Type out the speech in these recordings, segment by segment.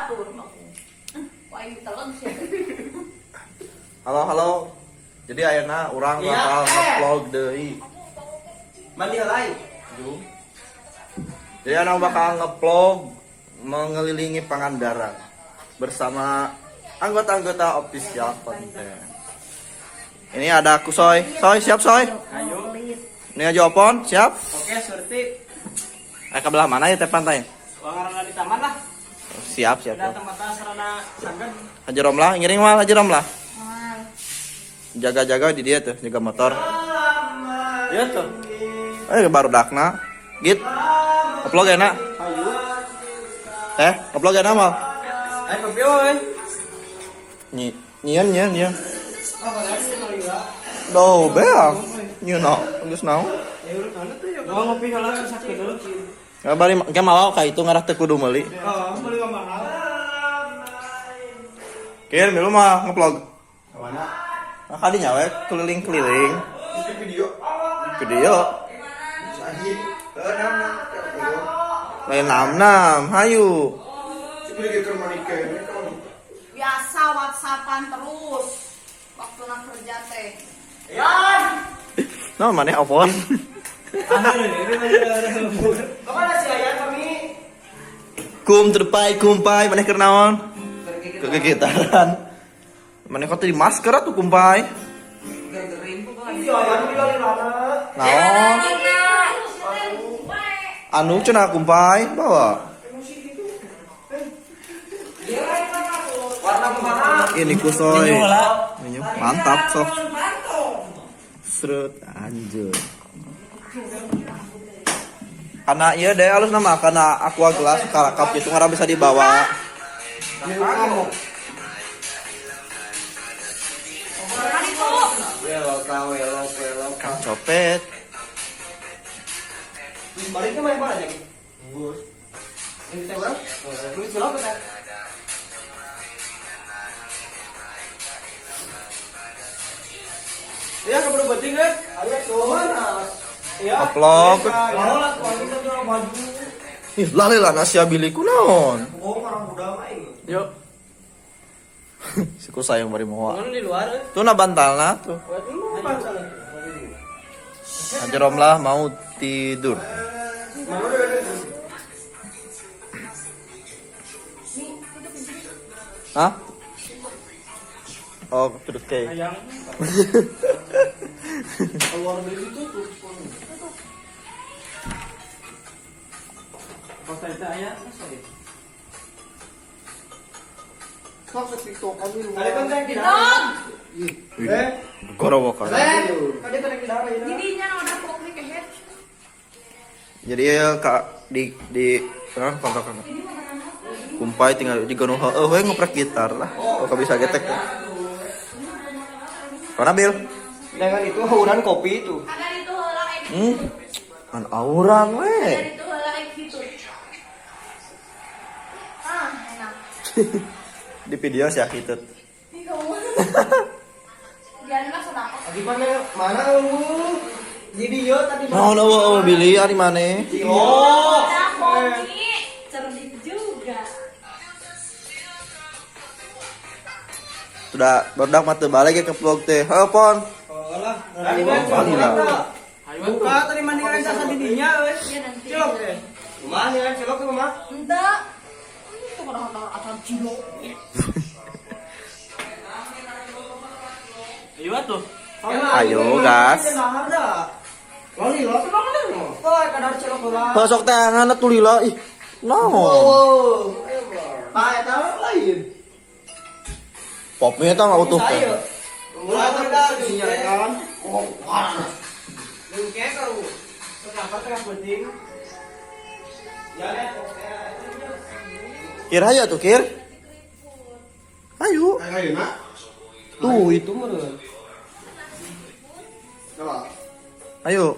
batur. Wah, ini telan sih. Halo. Jadi ayeuna urang bakal nge-vlog deui. Mandi lain. Jadi ayeuna bakal nge-vlog mengelilingi Pangandaran bersama anggota-anggota official konten. Ini ada aku Soy. Soy siap Soy? Ayo. Ini aja Opon, siap? Oke, surti. Ke belah mana ya teh pantai? Wangarana di taman lah. Siap. Ada tempat sarana sanggan. Haji Romlah, ngiring mal Haji Romlah. Jaga-jaga di dia tuh, jaga motor. Iya tuh. Baru dakna. Git. Upload enak. Upload enak mal. Ayo kopi euy. Nyian. Doh, beang. Nyeun geus naon? Ngopi heula sakit dulu. Bari ke mau ka itu ngarah teu kudu meuli. Meuli mah mahal. Kieu milu mah nge-vlog. Mana? Kadinya we keliling-keliling. Video. Sahid. Lain nam, hayu. Biasa WhatsAppan terus. Waktu nak kerja teh. No, mana opon? Kemana sih ayah kami? Kumpai, mana keur naon? Kegitaran. Mana kok di masker atuh kumpai? Iya, ayah di mana? Naon? Anu cenah kumpai bawa. Warna kemana? Ini kusoy. Mantap sok. Seret anjir. Karena iya deh halus nama karena aqua gelas karakap itu ngarang bisa dibawa. Welok. Kang copet. Baliknya main mana aja? Bus. Ini saya berapa? Lu cilok kan? Iya, keburu beting kan? Ayo tuh. Iya. Upload. Lah, kita jual baju. Ih, lali lah nasi abili kunaon. Oh, orang muda mah ini. Yuk. Siku sayang bari moal. Mana di luar? Tuh na bantalna tuh. Waduh, pasal. Haji Romlah mau tidur. Hah? Oh, terus kayak. Ayang. Keluar dari itu tuh. Pas saya ayah, sorry. Kok TikTok kami lu. Kali kan kayak kita. Gorowokan. Kali kan kita ini. Jadinya udah pokoknya kehet. Jadi ya kak di kakak kumpai tinggal di gunung we ngoprek gitar lah. Oh bisa getek. Mana Bil? Dengan itu hauran kopi itu. Ada itu heula kayak Kan auran we. Ada itu heula kayak gitu. Enak. Di video sih gitu. Ih, kamu. Jangan mah sedap. Gimana? Mana lu? Di video tadi. Nah, Billy ari mana? Oh. Ada kopi. Cerdik juga. Sudah berdak mata balik ke vlog teh. Pon. Alah. Balik lah. Buka tadi mendingan rasa didinya wes. Iya nanti. Cilok deh. Rumah ya, cilok ke rumah. Enggak. Itu kadang-kadang asal cilok. Ayo tuh. Ayo, gas. Loli lo tuh mana lo? Oh, kadar cilok ulah. Masuk tangan atuh lila. Ih, naon? Oh. Ayo tahu lain. Popnya tah utuh teh. Mulai terkadang disinyarekan. Oh, wah. Mungkin kalau kenapa tengah penting? Ya, Kir aja tuh, Kir. Ayo. ayo nak. Tuh, itu menurut. Coba. Ayo.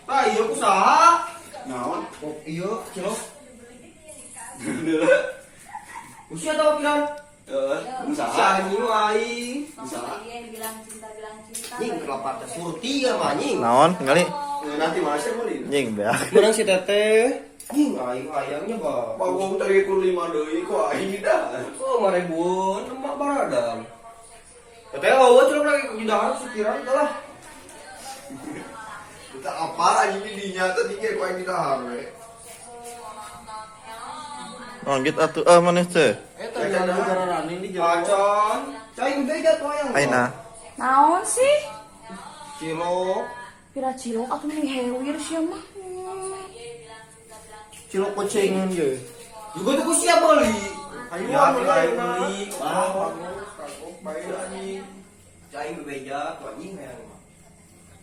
Ah, iya usaha. Naon? Oh, iya, cilok. Usia tahu pikiran? Usaha anjing wae. Maksudnya dia bilang cinta. Nying kelapa teh surti ya mah nying. Naon, kali. Nanti masih boleh. Nying beak. Menang si teteh. Ih, ayangnya bah. Bagong tadi ku 5 deui ku aing dah. Oh, 5.000-an, lemak baradang. Katanya awal cuma lagi di dahar sekiran itulah. Kita apa anjing di dinya tadi ge ku aing dahar we. Oh, gitu atuh maneh teh. Eta jalan negara rani di jalan. Macan. Cai beda tuh yang. Aina. Naon sih? Cilok. Pira cilok atuh mending heuir sia mah. Cilok kocengan ge. Juga tuh siap beli. Ayo beli. Bagus, baik anjing. Cai bebeja tuh anjing yang.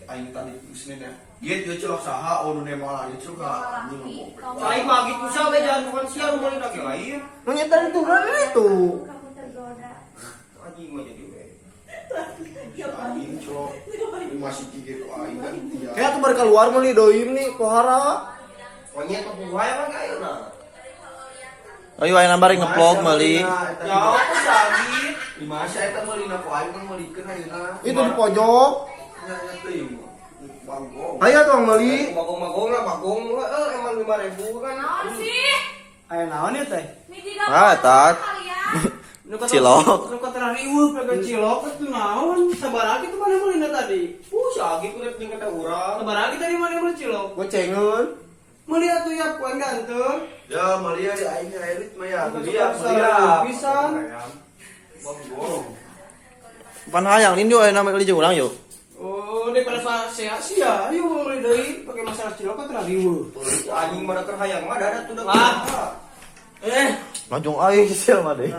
Aing tadi usne dah. Dia cilok saha nu nemala ieu cilok anjing. Cai mah gitu sia we jangan bukan sia rumah ini lagi lain. Nu nyeta itu itu. Anjing mah jadi we. Anjing cilok masih tiga ku aing kan. Kayak tuh baru keluar mah nih doim nih pohara. Pokoknya tuh buaya kan kayak nah. Ayo ayeuna bari ngeplog meuli. Ya aku sakit. Di masa eta meuli na ku aing meulikeun ayeuna. Itu di pojok. Nya teuing. Bagong. Ayo tuh beli. Bagong lah bagong. Emang 5.000 kan. Naon sih? Ayo naon ya teh? Ah, tat. Cilok. Nu kata riweuh pake cilok itu naon? Sabaragi tuh mana meulina tadi? Sakit kulit jeung kata urang. Sabaragi tadi mana meuli cilok? Gocengeun. Meuli atuh ya poe ganteng. Ya meuli di aing elit mah ya. Pisan. Bagong. Pan hayang lindu ayeuna meuli jeung urang yuk. Oh, daripada sia-sia, ayo meuli deui pake masalah cilok kan riweuh. Anjing mana keur hayang mah dadat udah. Majung aing sia mah deui.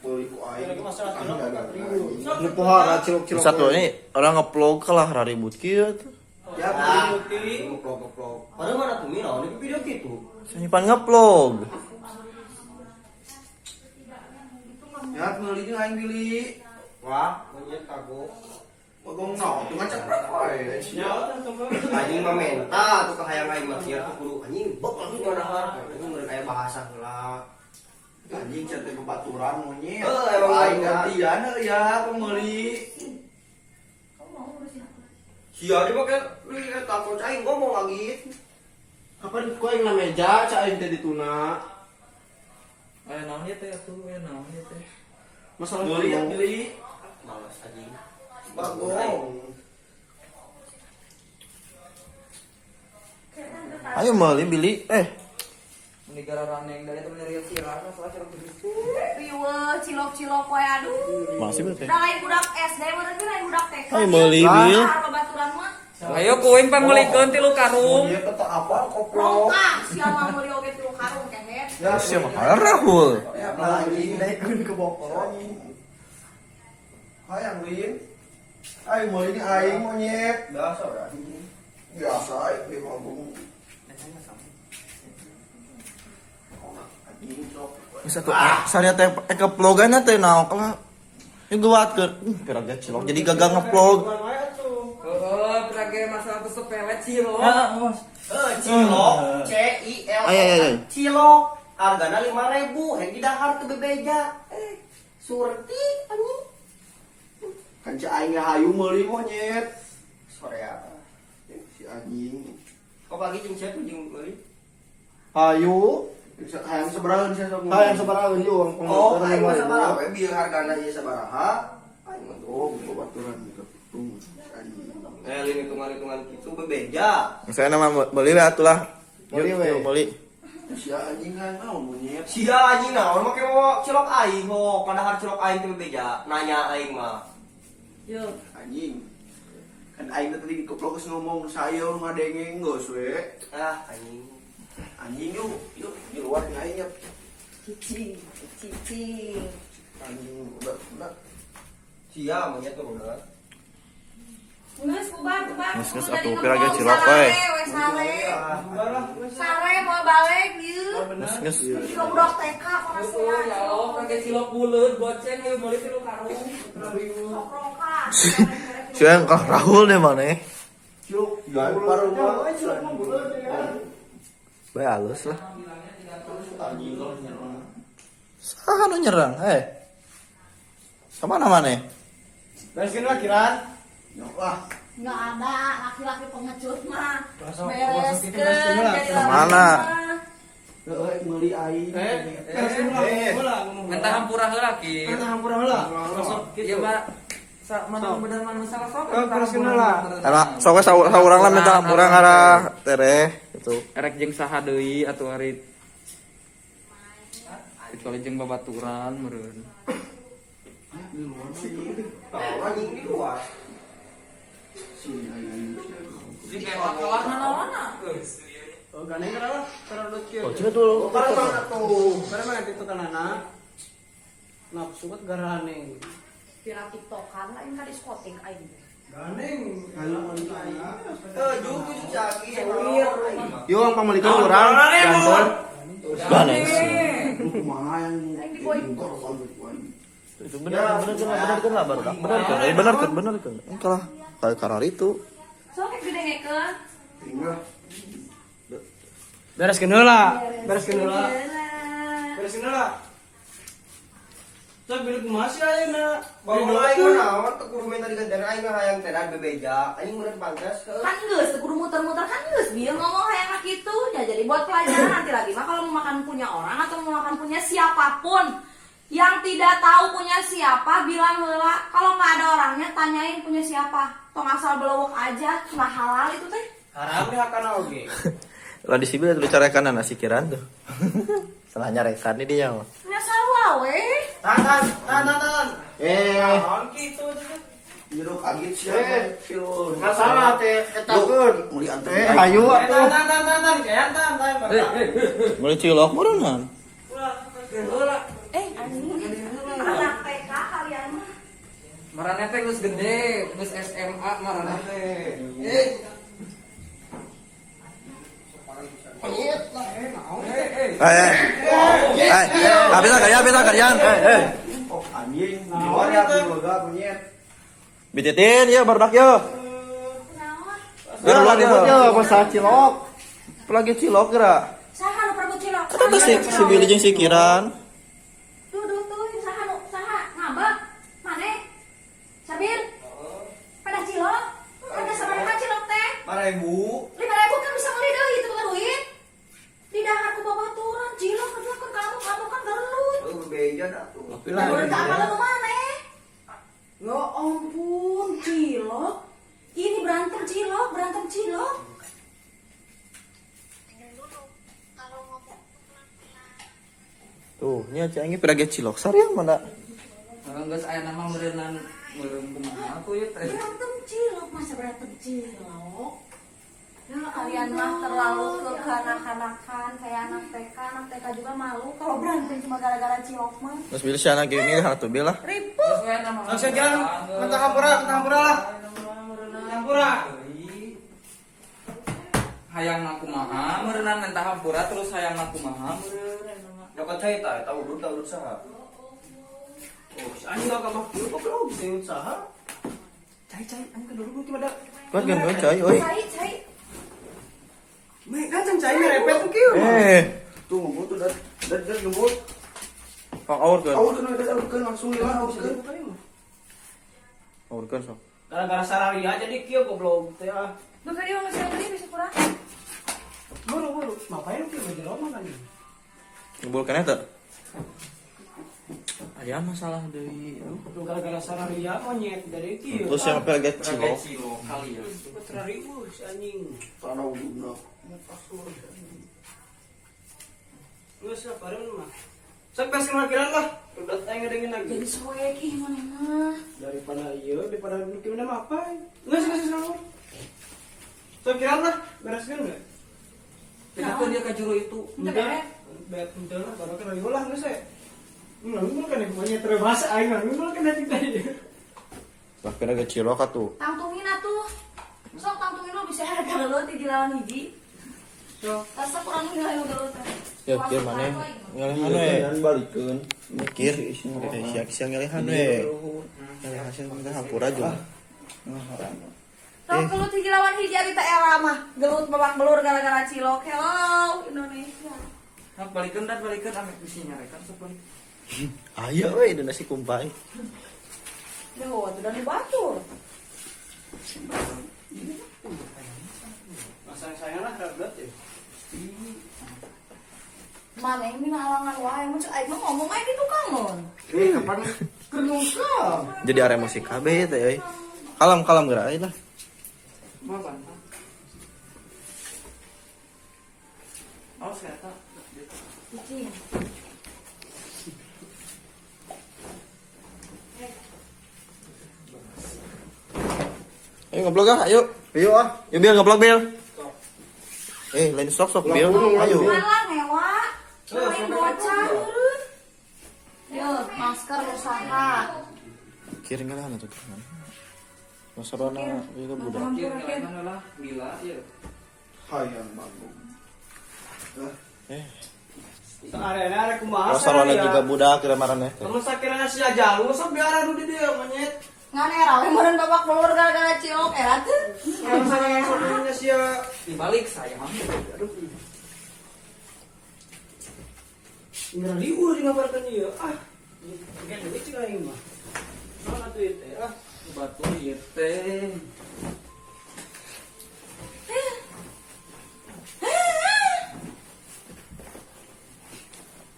Meuli ku aing. Masalah cilok kan riweuh. Ini pohara cilok-cilok. Satu ini orang ngeplog kalah raribut kieu tuh. Ya, bukti. Ngeplog. Padahal mana tuh mira, ini video gitu. Simpan ngeplog. Ya, meuli jeung aing bili. Wah, monyet kagok. Bagong naon tuh ngacak wae. Anjing mah menta tuh kahayang aing mah kieu tuh kudu anjing bok langsung ngadahar. Anjing meureun aya bahasa heula. Anjing cantik kebaturan monyet. Emang aing gantian ya pemeuli. Sia dia mah kayak takut aing ngomong lagi. Kapan ku aing na meja ca aing teh dituna. Aya naon ieu teh atuh, aya naon ieu teh. Masalah Meuli cilok. beli. Males anjing. Bagong. Ayo meuli beli. Negara raneng dari temen dari sirah, salah cilok begitu. Riweuh cilok-cilok we aduh. Masih berarti. Da lain budak SD meureun teh lain budak TK. Ayo meuli bil. Baturan mah. Ayo kuing pameulikeun 3 karung. Monyet tetep apa koplok. Rongkang sia mah meuli oge 3 karung kehet. Ya sia mah Rahul. Anjing naikkeun ke bokor. Hayang lin. Ayo meuli aing monyet. Biasa ya anjing. Biasa aing ge bagong. Bisa tuh, saya teh keplogannya teh naok lah. Ini guatkeun, piraga cilok jadi gagal ngeplog. Heeh, berage masalah teu sepele cilok. Cilok, C-I-L. Ay. Cilok, hargana 5.000, yang di dahar teu bebeja. Surti anjing. Kan si aing hayu meuli monyet. Sore ya. Si anjing. Kok pagi jeung saya tuh jeung meuli. Hayu. Hayang sabaraha sia sok. Hayang sabaraha ieu uang Oh, pengeluaran aing mah 5.000. sabaraha we bieu hargana ieu sabaraha? Aing mah Oh, baturan gitu. Anjing. lini hitungan-hitungan gitu bebeja. Saya nama meuli we atuh lah. Meuli we. Meuli. Si anjing kan naon monyet. Sia anjing naon make mau cilok aing ho, padahal cilok aing teh bebeja. Nanya aing mah. Yo. Anjing. Kan aing tadi dikeplok geus ngomong sayeur mah dengeng geus we. Ah, anjing. Anjing yuk di luar aing ya. Cicing. Anjing udah. Sia monyet tuh udah. Geus bubar. Geus atuh piraga cilok we. Sare mau balik ieu. Geus. Cilok budak TK kana Oh, ya Allah, berage cilok buleut goceng ayo meuli 3 karung. rongkang. Siang Kang Rahul deh mana? Cilok. Jual paruh mah. Bae halus lah. Anjing kalau nyerang. Saha nu nyerang? Kemana mana? Bereskeun lah kiran. Nyok lah. Nggak ada laki-laki pengecut mah. Masuk Bereskeun kita bereskeun lah. jadi Mana? Meuli aing. Bereskeun lah ngomong. Minta hampura heula ki. Kita hampura heula. Masuk Ieu mah mana bener mana salah sok. bereskeun heula. Karena sok saurang lah minta hampura ngarah tereh itu. Erek jeung saha deui atuh ari kecuali jeung babaturan meureun. Anjing di luar. Di kawan mana? Oh, gane kara kieu. Oh, cina dulu. Karena mana tuh? Karena mana itu kanana? Nafsu bet garaneng. Pira tiktokan lain ka diskotik aing. Ganeng. Juga jagi. Yo ang pamalikan urang ganteng. Ganes. Kumaha yang Aing diboy. Itu benar kan lah baru benar kan. Kalah karena itu. Sok gede ngekeun. Bereskeun heula. Bereskeun heula. Bereskeun heula. Sok bilik masih ayeuna. Bawa aing naon teu kudu minta digantian aing mah hayang teh bebeja. Aing meureun pantes ke. Kan geus kudu muter-muter kan geus bieu ngomong hayang kitu. Ya jadi buat pelajaran nanti lagi mah kalau mau makan punya orang atau mau makan punya siapapun yang tidak tahu punya siapa bilang heula. Kalau nggak ada orangnya tanyain punya siapa. Tong asal belewek aja, mah halal itu teh. Haram di hakana oge. Lah di sibil lu carekan nasi kiran tuh. Salah nyarekan ini dia mah. Nya sarua we. Tahan. Naon Kitu aja. jeruk agit sia. Masalah teh etakeun. Muli antep. Ayo atuh. Tahan. Kayak tahan. Mulai cilok meureun. Anak TK kalian mah. Marane teh geus gede, geus SMA marane teh. Bisa kerjaan. Anjing, di luar ya boga punyet. Bititin ya barudak ya. Naon? Biar ulah ribut ya masalah cilok. Apalagi cilok kira. Saha nu perebut cilok? Kata si Billy jeung si Kiran. Tuh, saha ngabak. Mane? Sabir? Pada cilok? Ada sabaraha cilok teh? 5.000. 5.000 kan bisa beli deui itu bukan duit. Di daharku babaturan cilok kan kamu kan gelut. Bebeja dah tuh. Udah apa lu mana? Ya ampun, cilok. Ini berantem cilok. Tuh, nya cai pirage cilok sareng mana? Kalau geus aya nama meureun kumaha atuh ieu teh. Berantem cilok, masa berantem cilok? Ya kalian mah terlalu kekanak-kanakan kayak anak TK juga malu kalau berantem cuma gara-gara cilok mah. Terus Billy si anak gini atuh Bill lah. Ribut. Geus aya nama. Langsung jalan. Minta hampura lah. Hampura. Hayang aku maha meureunna minta hampura terus hayang aku maha meureun. Dapat cai tahu urut saha. Oh, si anjing gak mah kieu kok belum bisa usaha. Cai, anjing kan dulu gimana? Kuat kan cai euy. Cai. Meh, kan cai merepet tuh kieu. Tuh ngebut tuh dan ngebut. Pak aur kan. Aurkeun langsung hilang aurkeun. Aur kan sok. Gara-gara sararia jadi kieu goblok teh ah. Bukan dia masih beli bisa kurang. Buru. Ngapain kieu jero mah kan? Ngumpul kan eta. Aya masalah deui. Tuh gara-gara sararia monyet dari kieu. Terus yang pirage cilok. Cilok kali ya. 4.000 si anjing. Tanah uduna. Nggak sabaran mah. Sampai kira lah. Udah tanya ngedengin lagi. Jadi soek ih mana mah. Daripada bikin udah apa? Nggak sih sama. So kira lah, bereskan nggak? Kenapa dia ke juru itu? Enggak lah, baru kan lagi ulah nggak sih? Nggak kan yang terbahas, aing nggak kan nanti tadi. Lah pirage cilok atuh. Tangtungin atuh. Sok tangtungin lo bisa ada gelut di lawan hiji. Rasa kurang nilai gelut. Ya kieu maneh ngalehan we. Balikeun. Mikir siang ngalehan we. Ngalehan hasil minta hampura juga. Sok gelut hiji lawan hiji ari teh era mah. Gelut babak belur gara-gara cilok. Hello Indonesia. Nah, balikeun ame bisi nyarekan sok balik. Aya we dina si kumpai. Yo, itu dari batur. Sayang lah berat ya. Mana ini halangan wae mun cek aing mah ngomong aja gitu kangen. Kapan kernuka? Jadi area musik KB teh euy. Kalem geura euy lah. Mau bantah. Oh, saya tak. Cicing. Ayo ngeblog ah, ayo. Ayo ah. Yuk Bil ngeblog Bil. Lain sok Bil. Ayo. Malah ngewa. Main bocah eureun. Yo, masker usaha. Kiring lah atuh. Masarona ieu budak. Kira mana lah gila ya. Hayang bagus. Eh, Arek kumaha. Masarona juga budak kira marane teh. Kamu sakira si ajalu sok biara nu di dieu monyet. Ngan era we meureun babak belur gara-gara cilok era teh. Kamu sakira soalnya sia Dibalik saya mah. Aduh. Ngira liur ngabarkeun ieu. Ah. Kan duit cing aing mah. Mana tuh teh? Ah, Batu ieu teh.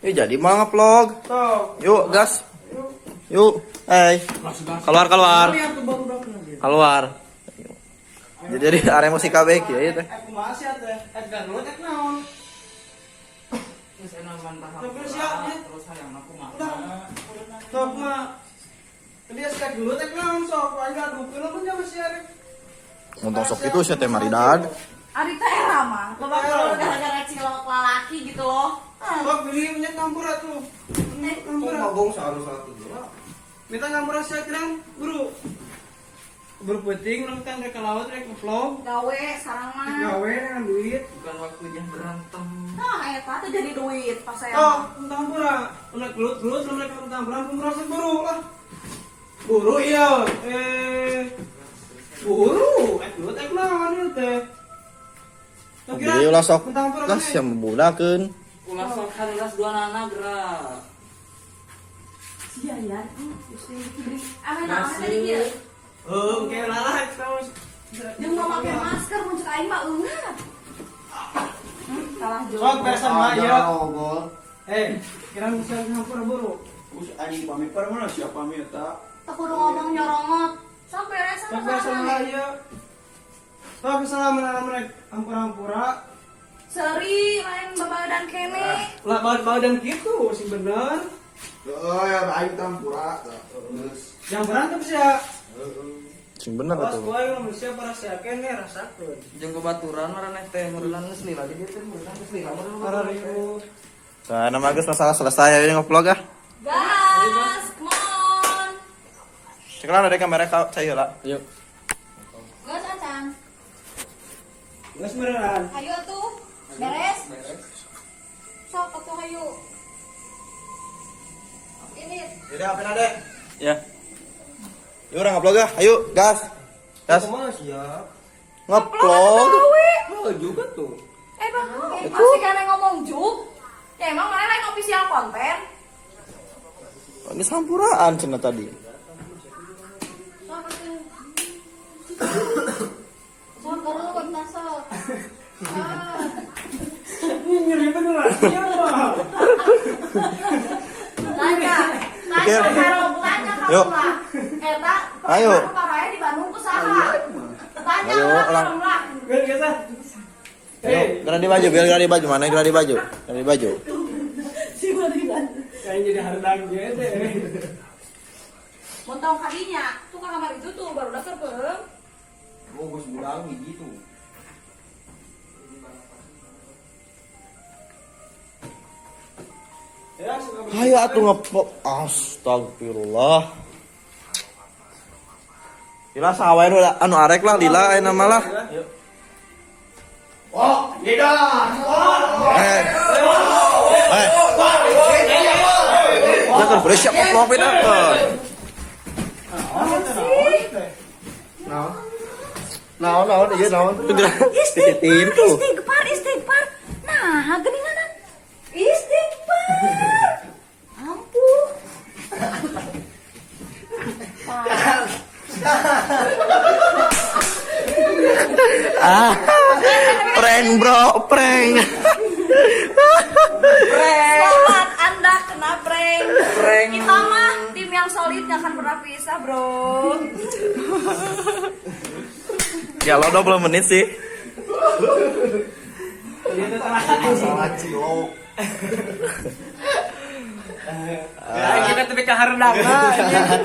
Jadi mau ngeblog. sok. Yuk, gas. Yuk. Keluar. Lihat tuh baru-baru dia. Keluar. Jadi area musik KB kieu teh. Aku masih teh. Download naon? Geus enak bantah. Tapi siap, ya. Terus hayang aku mah. Sok mah. Dia sekali dulu teh naon sok. Aing adukeun mun nya masih arek. Untung sok itu sia teh maridad. Ari teh era mah babak belur gara-gara cilok lalaki gitu loh. Sok beli minyak campur atuh. Minyak campur. Ngomong satu-satu. Minta campur sia kirang guru. Berpenting urang teh rek lawat rek vlog. Gawe sarang mah. Gawe dengan duit. Bukan waktunya berantem. Nah, eta teh jadi duit pas saya. Oh, campura. Ulah gelut-gelut mereka campuran pun merasa buru lah. Buru iya. Buru. Gelut naon ieu teh. Jadi ulah sok. Lah sia membudakeun. Ulah sok harilas dua nana gerak. Sia ya. Gusti kiri. Aman tadi kieu. Oh, kayak lalah tahu. Jeung mau make masker mun cek aing mah eungat. Salah Sok jawab. biasa mah ya. Ngobrol. Kira bisa campur buru. Us anjing pamit per mana siapa pamit tak? Teu kudu ngomong nyorongot. Sampai resa Sok biasa mah ya. Sok kesalahan mereka ampura-ampura. Seri lain babadan kene. Lah badan gitu sih bener. Oh ya aing campura. Terus. Yang berantem sih ya. Sing bener Pas atuh. gue yang manusia rasakan ya rasakan. Jeung kebaturan maraneh teh meureun geus lila jadi teh meureun geus lila Para ribu. Nah, nama geus masalah selesai ya ngeblog ah. Gas, come on. Sekarang ada kamera kau saya lah. Yuk. Gas acang. Gas beneran. Hayu tuh. Beres. Sok atuh hayu. Ini Jadi apa nade? Ya. Yuk orang ngeblog ah. Ayo, gas. Gas. Kemana siap? Ngeblog. Oh juga tuh. Bang, masih kena ngomong juk. Ya emang mana lain official konten? Ini sampuraan cenah tadi. Sok keruut masuk. Ini nyeri beneran. Siapa? Tanya kalau tanya Yuk. kamu lah. Eta, Ayo. Parahnya di Bandung kusaha. Tanya Ayo, lah orang. kamu lah. Gue biasa. Gerak di baju, biar gerak di baju mana? Gerak di baju. Gerak di baju. Si di Bandung. Kayak jadi hardang gitu. Montong kadinya, tuh ke kamar itu tuh baru daftar belum? Oh, bos bulangi gitu. Ya, suka Ayo atuh ngeblog. Astagfirullah. Lila sawae nu anu arek lah lila aya nama lah. Oh, tidak. Eh. Jangan bersiap ngeblog beda. Naon ieu naon. Tititin tuh. Istighfar. Nah, geningan. Istighfar. Ampun. bro, prank. Selamat Anda kena prank. Prank. Kita mah tim yang solid gak akan pernah pisah, bro. Ya lo 20 menit sih. Salah cilok. Kita tapi kehardangan.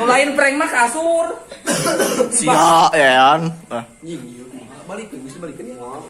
Nulain prank mah kasur. Sia, ya. Balik, bisa balik.